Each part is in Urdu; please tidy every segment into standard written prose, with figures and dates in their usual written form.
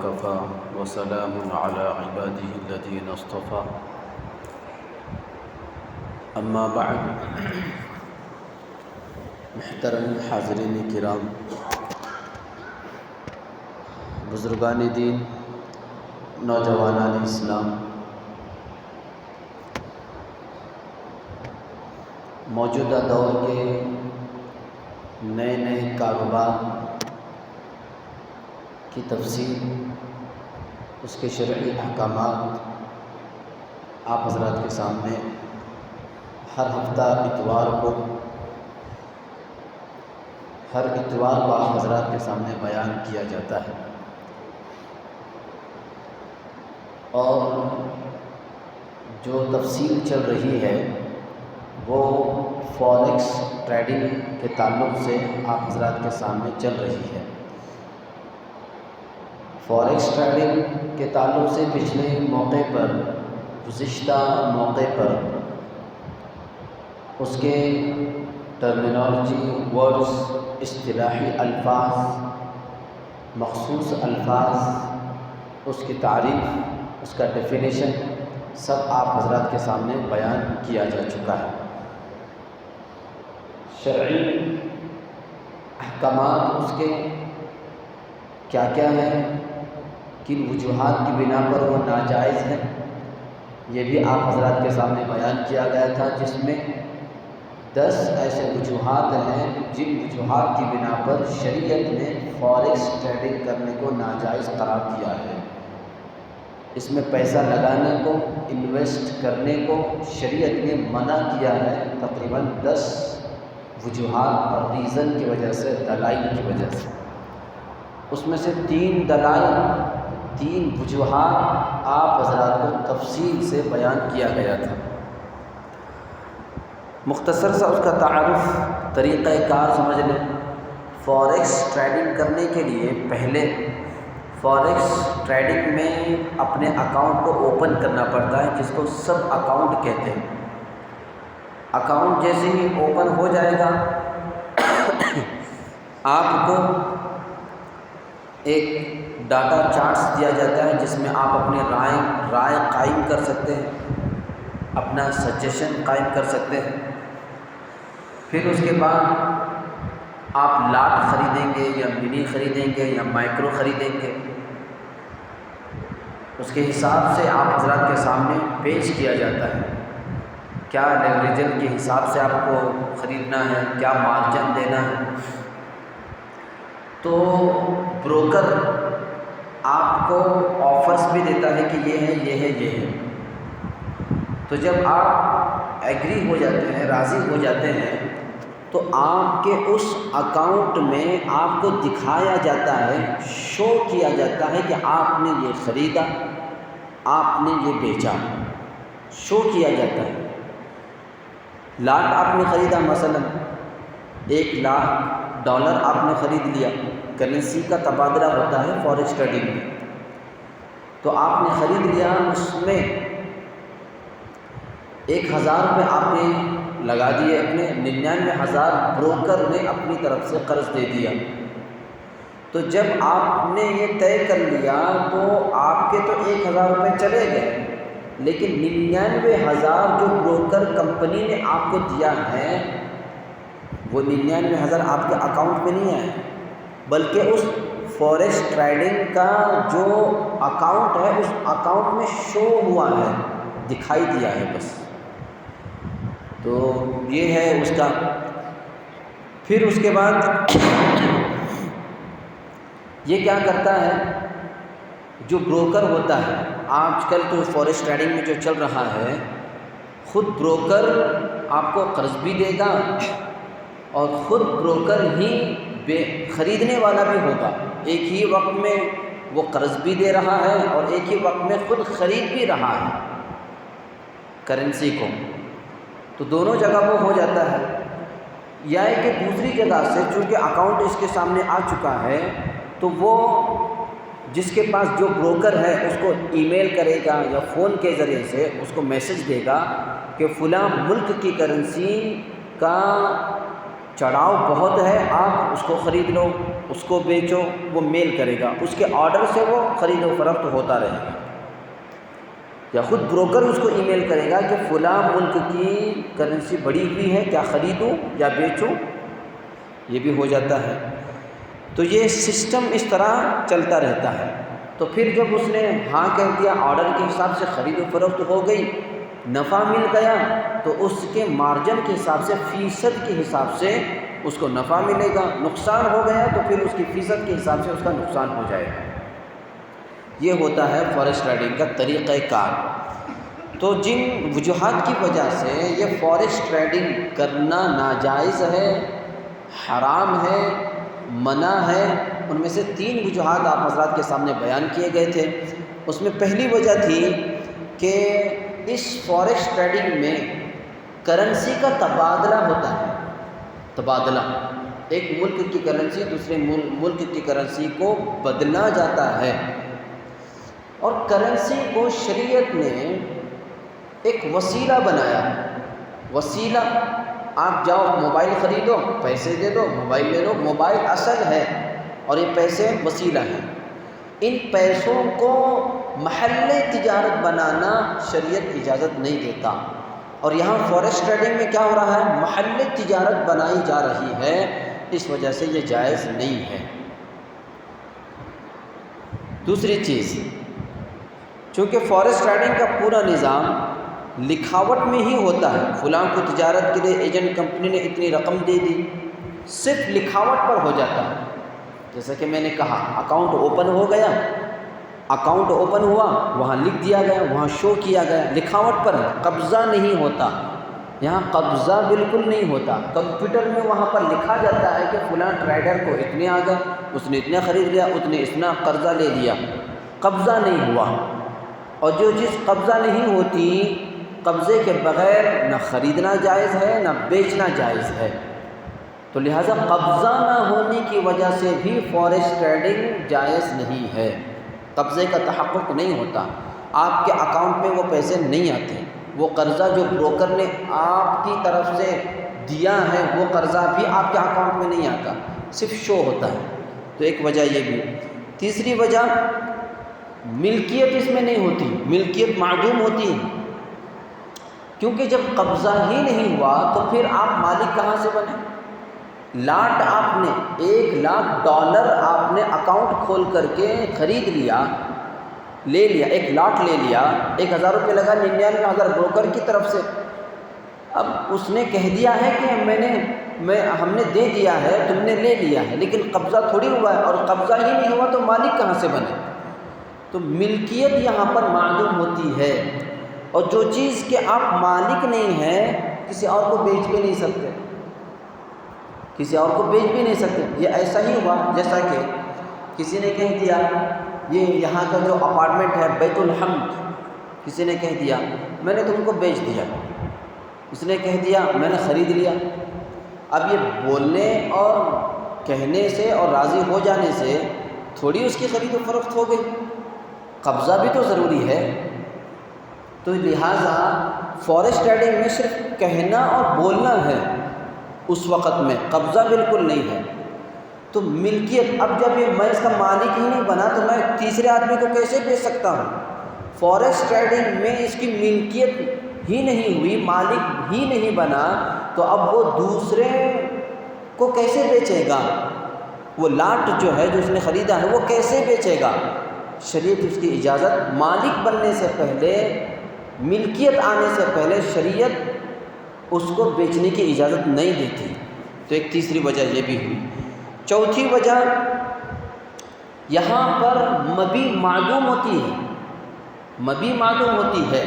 وكفى وسلام على عباده الذين اصطفى اما بعد محترم حاضرین کرام، بزرگان دین، نوجوانان اسلام، موجودہ دور کے نئے نئے کاروبار کی تفصیل، اس کے شرعی احکامات آپ حضرات کے سامنے ہر اتوار کو آپ حضرات کے سامنے بیان کیا جاتا ہے۔ اور جو تفصیل چل رہی ہے وہ فوریکس ٹریڈنگ کے تعلق سے آپ حضرات کے سامنے چل رہی ہے۔ فوریکس ٹریڈنگ کے تعلق سے گزشتہ موقع پر اس کے ٹرمینالوجی، ورڈز، اصطلاحی الفاظ، مخصوص الفاظ، اس کی تعریف، اس کا ڈیفینیشن سب آپ حضرات کے سامنے بیان کیا جا چکا ہے۔ شرعی احکامات اس کے کیا کیا ہیں، کن وجوہات کی بنا پر وہ ناجائز ہے، یہ بھی آپ حضرات کے سامنے بیان کیا گیا تھا، جس میں 10 ایسے وجوہات ہیں جن وجوہات کی بنا پر شریعت نے فوریکس ٹریڈنگ کرنے کو ناجائز قرار دیا ہے۔ اس میں پیسہ لگانے کو، انویسٹ کرنے کو شریعت نے منع کیا ہے، تقریباً 10 وجوہات اور ریزن کی وجہ سے، دلائل کی وجہ سے۔ اس میں سے 3 وجوہات آپ حضرات کو تفصیل سے بیان کیا گیا تھا۔ مختصر سا اس کا تعارف، طریقہ کار سمجھ لیں۔ فوریکس ٹریڈنگ کرنے کے لیے پہلے فوریکس ٹریڈنگ میں اپنے اکاؤنٹ کو اوپن کرنا پڑتا ہے، جس کو سب اکاؤنٹ کہتے ہیں۔ اکاؤنٹ جیسے ہی اوپن ہو جائے گا، آپ کو ایک ڈاٹا چارٹس دیا جاتا ہے، جس میں آپ اپنے رائے قائم کر سکتے ہیں، اپنا سجیشن قائم کر سکتے ہیں۔ پھر اس کے بعد آپ لاٹ خریدیں گے یا منی خریدیں گے یا مائکرو خریدیں گے، اس کے حساب سے آپ حضرات کے سامنے پیش کیا جاتا ہے، کیا لیوریجن کے حساب سے آپ کو خریدنا ہے، کیا مارجن دینا ہے۔ تو بروکر آپ کو آفرز بھی دیتا ہے کہ یہ ہے، یہ ہے، یہ ہے۔ تو جب آپ ایگری ہو جاتے ہیں، راضی ہو جاتے ہیں، تو آپ کے اس اکاؤنٹ میں آپ کو دکھایا جاتا ہے، شو کیا جاتا ہے کہ آپ نے یہ خریدا، آپ نے یہ بیچا، شو کیا جاتا ہے۔ لاٹ آپ نے خریدا، مثلا $1,00,000 آپ نے خرید لیا، کرنسی کا تبادلہ ہوتا ہے فوریکس ٹریڈنگ میں۔ تو آپ نے خرید لیا، اس میں 1,000 روپے آپ نے لگا دیے، اپنے 99,000 بروکر نے اپنی طرف سے قرض دے دیا۔ تو جب آپ نے یہ طے کر لیا تو آپ کے تو 1,000 روپے چلے گئے، لیکن 99,000 جو بروکر کمپنی نے آپ کو دیا ہے، وہ 99,000 آپ کے اکاؤنٹ میں نہیں آئے، بلکہ اس فوریکس ٹریڈنگ کا جو اکاؤنٹ ہے، اس اکاؤنٹ میں شو ہوا ہے، دکھائی دیا ہے بس۔ تو یہ ہے اس کا۔ پھر اس کے بعد یہ کیا کرتا ہے، جو بروکر ہوتا ہے، آج کل تو فوریکس ٹریڈنگ میں جو چل رہا ہے، خود بروکر آپ کو قرض بھی دے گا اور خود بروکر ہی خریدنے والا بھی ہوگا۔ ایک ہی وقت میں وہ قرض بھی دے رہا ہے اور ایک ہی وقت میں خود خرید بھی رہا ہے کرنسی کو۔ تو دونوں جگہ وہ ہو جاتا ہے۔ یا کہ دوسری جگہ سے، چونکہ اکاؤنٹ اس کے سامنے آ چکا ہے، تو وہ جس کے پاس جو بروکر ہے اس کو ای میل کرے گا یا فون کے ذریعے سے اس کو میسج دے گا کہ فلاں ملک کی کرنسی کا چڑھاؤ بہت ہے، آپ اس کو خرید لو، اس کو بیچو، وہ میل کرے گا، اس کے آرڈر سے وہ خرید و فروخت ہوتا رہے گا، یا خود بروکر اس کو ای میل کرے گا کہ فلاں ملک کی کرنسی بڑھی ہوئی ہے، کیا خریدوں یا بیچوں، یہ بھی ہو جاتا ہے۔ تو یہ سسٹم اس طرح چلتا رہتا ہے۔ تو پھر جب اس نے ہاں کہہ دیا، آرڈر کے حساب سے خرید و فروخت ہو گئی، نفع مل گیا، تو اس کے مارجن کے حساب سے، فیصد کے حساب سے اس کو نفع ملے گا، نقصان ہو گیا تو پھر اس کی فیصد کے حساب سے اس کا نقصان ہو جائے گا۔ یہ ہوتا ہے فوریکس ٹریڈنگ کا طریقہ کار۔ تو جن وجوہات کی وجہ سے یہ فوریکس ٹریڈنگ کرنا ناجائز ہے، حرام ہے، منع ہے، ان میں سے 3 وجوہات آپ حضرات کے سامنے بیان کیے گئے تھے۔ اس میں پہلی وجہ تھی کہ اس فوریکس ٹریڈنگ میں کرنسی کا تبادلہ ہوتا ہے، تبادلہ، ایک ملک کی کرنسی دوسرے ملک کی کرنسی کو بدلا جاتا ہے، اور کرنسی کو شریعت نے ایک وسیلہ بنایا۔ وسیلہ، آپ جاؤ موبائل خریدو، پیسے دے دو، موبائل لے لو، موبائل اصل ہے اور یہ پیسے وسیلہ ہیں۔ ان پیسوں کو محل تجارت بنانا شریعت اجازت نہیں دیتا، اور یہاں فوریکس ٹریڈنگ میں کیا ہو رہا ہے، محل تجارت بنائی جا رہی ہے، اس وجہ سے یہ جائز نہیں ہے۔ دوسری چیز، چونکہ فوریکس ٹریڈنگ کا پورا نظام لکھاوٹ میں ہی ہوتا ہے، فلاں کو تجارت کے لیے ایجنٹ کمپنی نے اتنی رقم دے دی، صرف لکھاوٹ پر ہو جاتا ہے۔ جیسا کہ میں نے کہا، اکاؤنٹ اوپن ہو گیا، اکاؤنٹ اوپن ہوا، وہاں لکھ دیا گیا، وہاں شو کیا گیا، لکھاوٹ پر ہے، قبضہ نہیں ہوتا۔ یہاں قبضہ بالکل نہیں ہوتا، کمپیوٹر میں وہاں پر لکھا جاتا ہے کہ فلاں ٹریڈر کو اتنے آ گئے، اس نے اتنا خرید لیا، اس نے اتنا قرضہ لے لیا، قبضہ نہیں ہوا۔ اور جو چیز قبضہ نہیں ہوتی، قبضے کے بغیر نہ خریدنا جائز ہے نہ بیچنا جائز ہے، تو لہٰذا قبضہ نہ ہونے کی وجہ سے بھی فوریکس ٹریڈنگ جائز نہیں ہے۔ قبضے کا تحقق نہیں ہوتا، آپ کے اکاؤنٹ میں وہ پیسے نہیں آتے، وہ قرضہ جو بروکر نے آپ کی طرف سے دیا ہے وہ قرضہ بھی آپ کے اکاؤنٹ میں نہیں آتا، صرف شو ہوتا ہے۔ تو ایک وجہ یہ بھی۔ تیسری وجہ، ملکیت اس میں نہیں ہوتی، ملکیت معدوم ہوتی ہے، کیونکہ جب قبضہ ہی نہیں ہوا تو پھر آپ مالک کہاں سے بنے؟ لاٹ آپ نے $1,00,000 آپ نے اکاؤنٹ کھول کر کے خرید لیا، لے لیا، ایک لاٹ لے لیا، 1,000 روپے لگا، 99,000 بروکر کی طرف سے۔ اب اس نے کہہ دیا ہے کہ ہم نے دے دیا ہے، تم نے لے لیا ہے، لیکن قبضہ تھوڑی ہوا ہے، اور قبضہ ہی نہیں ہوا تو مالک کہاں سے بنے؟ تو ملکیت یہاں پر معدوم ہوتی ہے، اور جو چیز کہ آپ مالک نہیں ہیں، کسی اور کو بیچ بھی نہیں سکتے، کسی اور کو بیچ بھی نہیں سکتے۔ یہ ایسا ہی ہوا جیسا کہ کسی نے کہہ دیا، یہ یہاں کا جو اپارٹمنٹ ہے بیت الحمد، کسی نے کہہ دیا میں نے تم کو بیچ دیا، اس نے کہہ دیا میں نے خرید لیا۔ اب یہ بولنے اور کہنے سے اور راضی ہو جانے سے تھوڑی اس کی خرید و فروخت ہو گئی، قبضہ بھی تو ضروری ہے۔ تو لہٰذا فوریکس ٹریڈنگ میں صرف کہنا اور بولنا ہے، اس وقت میں قبضہ بالکل نہیں ہے۔ تو ملکیت، اب جب یہ میں اس کا مالک ہی نہیں بنا تو میں تیسرے آدمی کو کیسے بیچ سکتا ہوں؟ فوریکس ٹریڈنگ میں اس کی ملکیت ہی نہیں ہوئی، مالک ہی نہیں بنا، تو اب وہ دوسرے کو کیسے بیچے گا؟ وہ لاٹ جو ہے جو اس نے خریدا ہے وہ کیسے بیچے گا؟ شریعت اس کی اجازت، مالک بننے سے پہلے، ملکیت آنے سے پہلے شریعت اس کو بیچنے کی اجازت نہیں دیتی۔ تو ایک تیسری وجہ یہ بھی ہوئی۔ چوتھی وجہ، یہاں پر مبیع معدوم ہوتی ہے، مبیع معدوم ہوتی ہے۔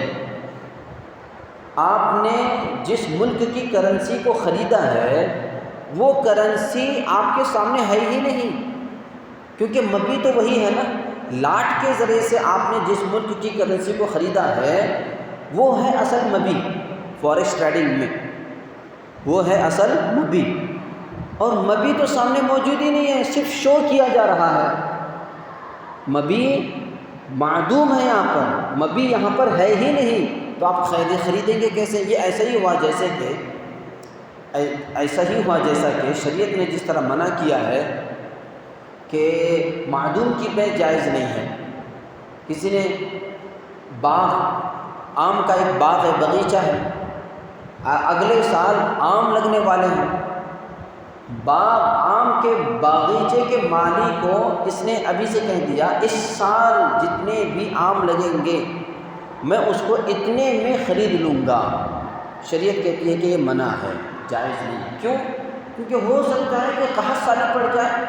آپ نے جس ملک کی کرنسی کو خریدا ہے وہ کرنسی آپ کے سامنے ہے ہی نہیں، کیونکہ مبیع تو وہی ہے نا، لاٹ کے ذریعے سے آپ نے جس ملک کی کرنسی کو خریدا ہے وہ ہے اصل مبیع۔ فوریکس ٹریڈنگ میں وہ ہے اصل مبیع، اور مبیع تو سامنے موجود ہی نہیں ہے، صرف شو کیا جا رہا ہے۔ مبیع معدوم ہے، یہاں پر مبیع یہاں پر ہے ہی نہیں، تو آپ خریدیں گے کیسے؟ یہ ایسا ہی ہوا ایسا ہی ہوا جیسا کہ شریعت نے جس طرح منع کیا ہے کہ معدوم کی بے جائز نہیں ہے. کسی نے باغ، آم کا ایک باغ ہے، باغیچہ ہے، اگلے سال آم لگنے والے ہیں. باغ آم کے باغیچے کے مالی کو اس نے ابھی سے کہہ دیا اس سال جتنے بھی آم لگیں گے میں اس کو اتنے میں خرید لوں گا. شریعت کہتی ہے کہ یہ منع ہے، جائز نہیں. کیوں؟ کیونکہ ہو سکتا ہے کہ قحط سالی پڑ جائے.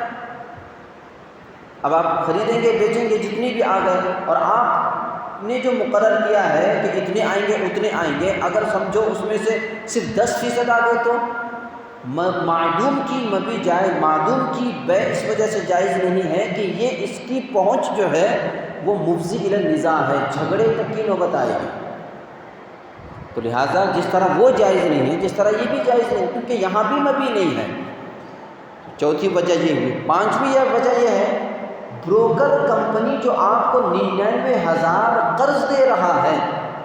اب آپ خریدیں گے، بیچیں گے، جتنے بھی آ گئے، اور آپ نے جو مقرر کیا ہے کہ اتنے آئیں گے اتنے آئیں گے، اگر سمجھو اس میں سے صرف 10% آ گئے تو معدوم کی مبی جائز، معدوم کی بے اس وجہ سے جائز نہیں ہے کہ یہ اس کی پہنچ جو ہے وہ مفضی الی النزاع ہے، جھگڑے تک کی نوبت آئے گی. تو لہٰذا جس طرح وہ جائز نہیں ہے جس طرح یہ بھی جائز نہیں، کیونکہ یہاں بھی مبی نہیں ہے. چوتھی وجہ یہ ہوئی. پانچویں وجہ یہ ہے بروکر کمپنی جو آپ کو 99,000 قرض دے رہا ہے،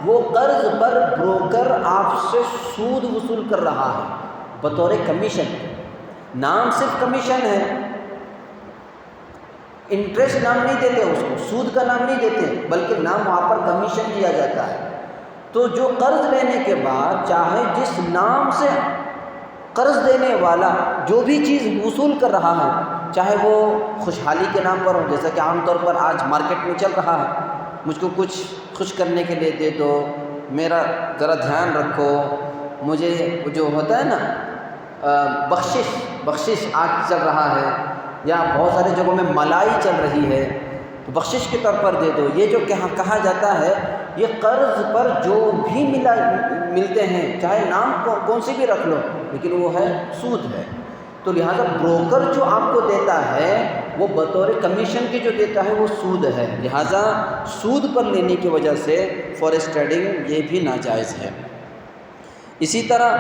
وہ قرض پر بروکر آپ سے سود وصول کر رہا ہے بطور کمیشن. نام صرف کمیشن ہے، انٹرسٹ نام نہیں دیتے، اس کو سود کا نام نہیں دیتے، بلکہ نام وہاں پر کمیشن دیا جاتا ہے. تو جو قرض لینے کے بعد چاہے جس نام سے قرض دینے والا جو بھی چیز وصول کر رہا ہے، چاہے وہ خوشحالی کے نام پر ہو، جیسا کہ عام طور پر آج مارکیٹ میں چل رہا ہے، مجھ کو کچھ خوش کرنے کے لیے دے دو، میرا ذرا دھیان رکھو، مجھے جو ہوتا ہے نا بخشش آج چل رہا ہے، یا بہت سارے جگہوں میں ملائی چل رہی ہے، تو بخشش کے طور پر دے دو. یہ جو کہا جاتا ہے یہ قرض پر جو بھی ملتے ہیں، چاہے نام کون سی بھی رکھ لو، لیکن وہ ہے سود ہے. تو لہٰذا بروکر جو آپ کو دیتا ہے وہ بطور کمیشن کے جو دیتا ہے وہ سود ہے. لہٰذا سود پر لینے کی وجہ سے فوریکس ٹریڈنگ یہ بھی ناجائز ہے. اسی طرح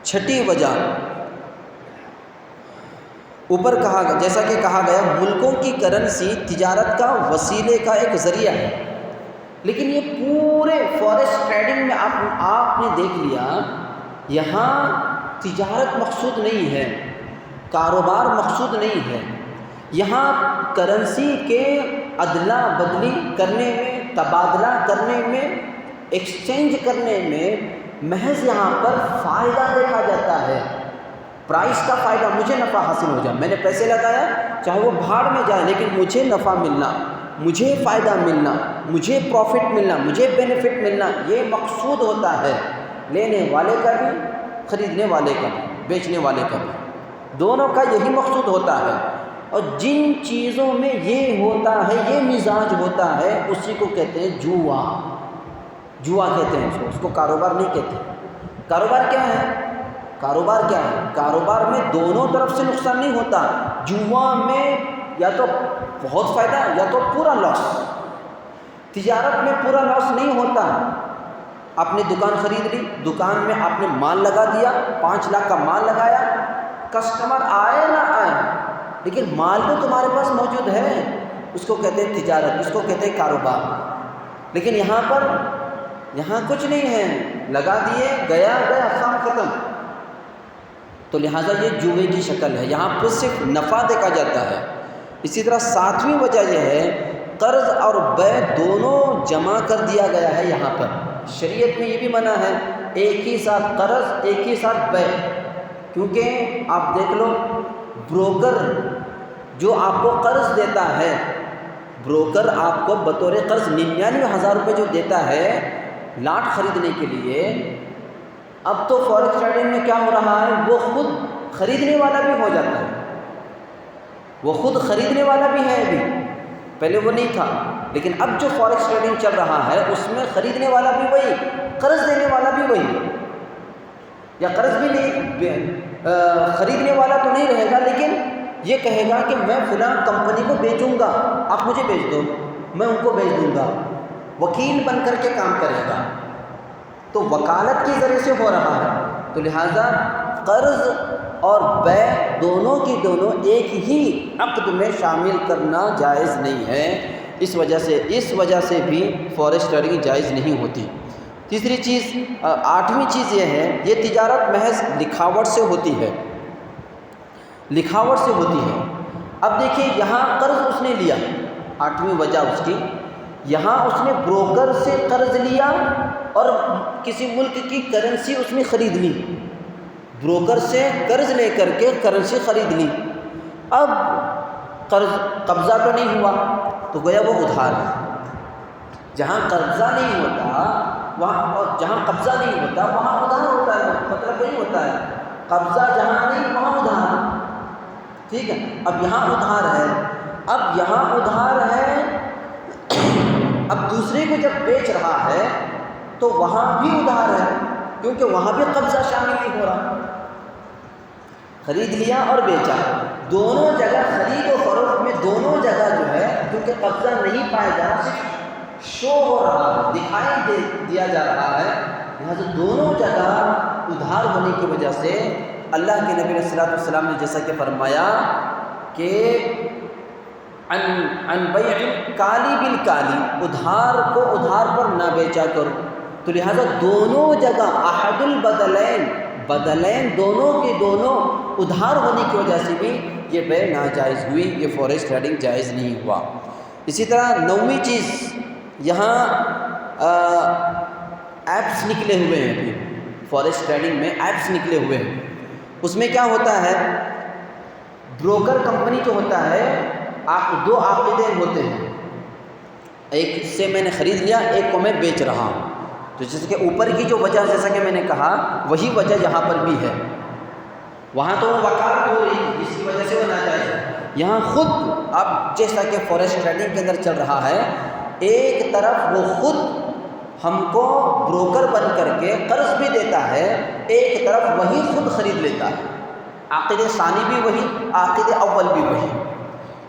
چھٹی وجہ اوپر جیسا کہ کہا گیا ملکوں کی کرنسی تجارت کا وسیلے کا ایک ذریعہ ہے. لیکن یہ پورے فوریکس ٹریڈنگ میں آپ نے دیکھ لیا یہاں تجارت مقصود نہیں ہے، کاروبار مقصود نہیں ہے. یہاں کرنسی کے ادلا بدلی کرنے میں، تبادلہ کرنے میں، ایکسچینج کرنے میں محض یہاں پر فائدہ دیکھا جاتا ہے. پرائس کا فائدہ، مجھے نفع حاصل ہو جائے، میں نے پیسے لگایا چاہے وہ بھاڑ میں جائے لیکن مجھے نفع ملنا، مجھے فائدہ ملنا، مجھے پروفٹ ملنا، مجھے بینیفٹ ملنا، یہ مقصود ہوتا ہے لینے والے کا بھی، خریدنے والے کا بھی، بیچنے والے کا بھی، دونوں کا یہی مقصود ہوتا ہے. اور جن چیزوں میں یہ ہوتا ہے، یہ مزاج ہوتا ہے، اسی کو کہتے ہیں جوا. جوا کہتے ہیں اس کو کاروبار نہیں کہتے. کاروبار کیا ہے؟ کاروبار میں دونوں طرف سے نقصان نہیں ہوتا. جوا میں یا تو بہت فائدہ یا تو پورا لاس. تجارت میں پورا لاس نہیں ہوتا. آپ نے دکان خرید لی، دکان میں آپ نے مال لگا دیا، 5 لاکھ کا مال لگایا، کسٹمر آئے نہ آئے لیکن مال تو تمہارے پاس موجود ہے، اس کو کہتے ہیں تجارت، اس کو کہتے ہیں کاروبار. لیکن یہاں کچھ نہیں ہے، لگا دیے، گیا کام ختم. تو لہٰذا یہ جوئے کی شکل ہے، یہاں پر صرف نفع دیکھا جاتا ہے. اسی طرح 7ویں وجہ یہ ہے قرض اور بے دونوں جمع کر دیا گیا ہے. یہاں پر شریعت میں یہ بھی منع ہے ایک ہی ساتھ قرض، ایک ہی ساتھ بے. کیونکہ آپ دیکھ لو بروکر جو آپ کو قرض دیتا ہے، بروکر آپ کو بطور قرض 99,000 روپے جو دیتا ہے لاٹ خریدنے کے لیے، اب تو فوریکس ٹریڈنگ میں کیا ہو رہا ہے، وہ خود خریدنے والا بھی ہو جاتا ہے. وہ خود خریدنے والا بھی ہے. ابھی پہلے وہ نہیں تھا، لیکن اب جو فوریکس ٹریڈنگ چل رہا ہے اس میں خریدنے والا بھی وہی، قرض دینے والا بھی وہی. یا قرض بھی نہیں، خریدنے والا تو نہیں رہے گا، لیکن یہ کہے گا کہ میں فلاں کمپنی کو بیچوں گا، آپ مجھے بیچ دو، میں ان کو بیچ دوں گا. وکیل بن کر کے کام کرے گا. تو وکالت کے ذریعے سے ہو رہا ہے. تو لہٰذا قرض اور بے دونوں کی دونوں ایک ہی عقد میں شامل کرنا جائز نہیں ہے. اس وجہ سے بھی فوریکس ٹریڈنگ جائز نہیں ہوتی. تیسری چیز، 8ویں چیز یہ ہے، یہ تجارت محض لکھاوٹ سے ہوتی ہے، لکھاوٹ سے ہوتی ہے۔ اب دیکھیے یہاں قرض اس نے لیا، 8ویں وجہ اس کی، یہاں اس نے بروکر سے قرض لیا اور کسی ملک کی کرنسی اس نے خرید لی، بروکر سے قرض لے کر کے کرنسی خرید لی۔ اب قرض قبضہ تو نہیں ہوا تو گویا وہ ادھار ہے۔ جہاں قبضہ نہیں ہوتا وہاں، اور جہاں قبضہ نہیں ہوتا وہاں ادھار ہوتا ہے، مطلب وہی ہوتا ہے، قبضہ جہاں نہیں وہاں ادھار، ٹھیک ہے۔ اب یہاں ادھار ہے، اب یہاں ادھار ہے، اب دوسرے کو جب بیچ رہا ہے تو وہاں بھی ادھار ہے، کیونکہ وہاں بھی قبضہ شامل نہیں ہو رہا۔ خرید لیا اور بیچا، دونوں جگہ خرید و فروخت میں دونوں جگہ جو ہے کیونکہ قبضہ نہیں پایا جا رہا، صرف شو ہو رہا ہے، دکھائی دیا جا رہا ہے، لہٰذا دونوں جگہ ادھار ہونے کی وجہ سے اللہ کے نبی علیہ السلام نے جیسا کہ فرمایا کہ ان بیع کالی بالکالی، ادھار کو ادھار پر نہ بیچا کرو، تو لہٰذا دونوں جگہ احد البدلین، بدلین دونوں کے دونوں ادھار ہونے کی وجہ سے بھی یہ بیع ناجائز ہوئی، یہ فوریکس ٹریڈنگ جائز نہیں ہوا۔ اسی طرح 9ویں چیز، یہاں ایپس نکلے ہوئے ہیں، ابھی فوریکس ٹریڈنگ میں ایپس نکلے ہوئے ہیں۔ اس میں کیا ہوتا ہے، بروکر کمپنی جو ہوتا ہے، دو عاقدین ہوتے ہیں، ایک سے میں نے خرید لیا، ایک کو میں بیچ رہا ہوں، تو جیسے کہ اوپر کی جو وجہ جیسا کہ میں نے کہا وہی وجہ یہاں پر بھی ہے، وہاں تو وہ وکالت ہو رہی جس کی وجہ سے وہ ناجائز ہے، یہاں خود اب جیسا کہ فوریکس ٹریڈنگ کے اندر چل رہا ہے، ایک طرف وہ خود ہم کو بروکر بن کر کے قرض بھی دیتا ہے، ایک طرف وہی خود خرید لیتا ہے، عاقد ثانی بھی وہی، عاقد اول بھی وہی،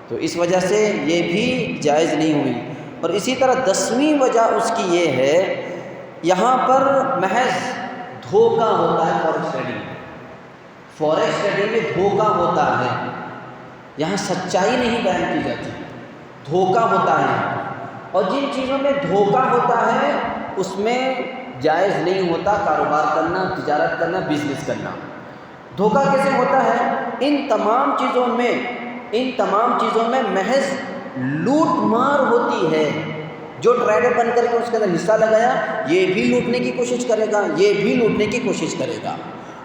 تو اس وجہ سے یہ بھی جائز نہیں ہوئی۔ اور اسی طرح 10ویں وجہ اس کی یہ ہے، یہاں پر محض دھوکہ ہوتا ہے فوریکس ٹریڈنگ، فوریکس ٹریڈنگ میں دھوکہ ہوتا ہے، یہاں سچائی نہیں بیان کی جاتی، دھوکہ ہوتا ہے، اور جن چیزوں میں دھوکہ ہوتا ہے اس میں جائز نہیں ہوتا کاروبار کرنا، تجارت کرنا، بزنس کرنا۔ دھوکہ کیسے ہوتا ہے، ان تمام چیزوں میں محض لوٹ مار ہوتی ہے، جو ٹریڈر بن کر کے اس کے اندر حصہ لگایا، یہ بھی لوٹنے کی کوشش کرے گا، یہ بھی لوٹنے کی کوشش کرے گا،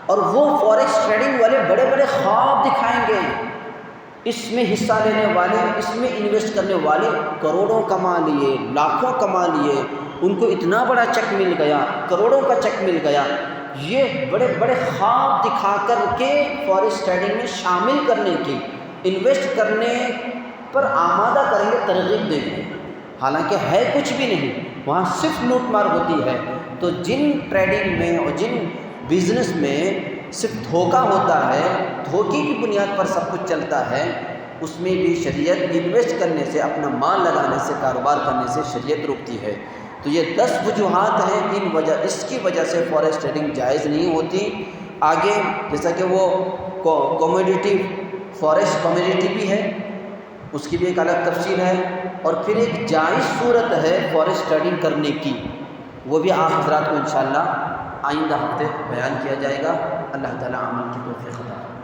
اور وہ فوریکس ٹریڈنگ والے بڑے بڑے خواب دکھائیں گے، اس میں حصہ لینے والے، اس میں انویسٹ کرنے والے کروڑوں کما لیے، لاکھوں کما لیے، ان کو اتنا بڑا چیک مل گیا، کروڑوں کا چیک مل گیا، یہ بڑے بڑے خواب دکھا کر کے فوریکس ٹریڈنگ میں شامل کرنے کی، انویسٹ کرنے پر آمادہ کریں گے، ترغیب دیں گے، حالانکہ ہے کچھ بھی نہیں، وہاں صرف لوٹ مار ہوتی ہے۔ تو جن ٹریڈنگ میں اور جن بزنس میں صرف دھوکہ ہوتا ہے، دھوکے کی بنیاد پر سب کچھ چلتا ہے، اس میں بھی شریعت انویسٹ کرنے سے، اپنا مال لگانے سے، کاروبار کرنے سے شریعت روکتی ہے۔ تو یہ 10 وجوہات ہیں، اس کی وجہ سے فوریکس ٹریڈنگ جائز نہیں ہوتی۔ آگے جیسا کہ وہ کوموڈیٹی، فوریکس کوموڈیٹی بھی ہے، اس کی بھی ایک الگ تفصیل ہے، اور پھر ایک جائز صورت ہے فوریکس ٹریڈنگ کرنے کی، وہ بھی آپ حضرات کو انشاءاللہ آئندہ ہفتے بیان کیا جائے گا۔ اللہ تعالیٰ عمل کی توفیق عطا فرمائے۔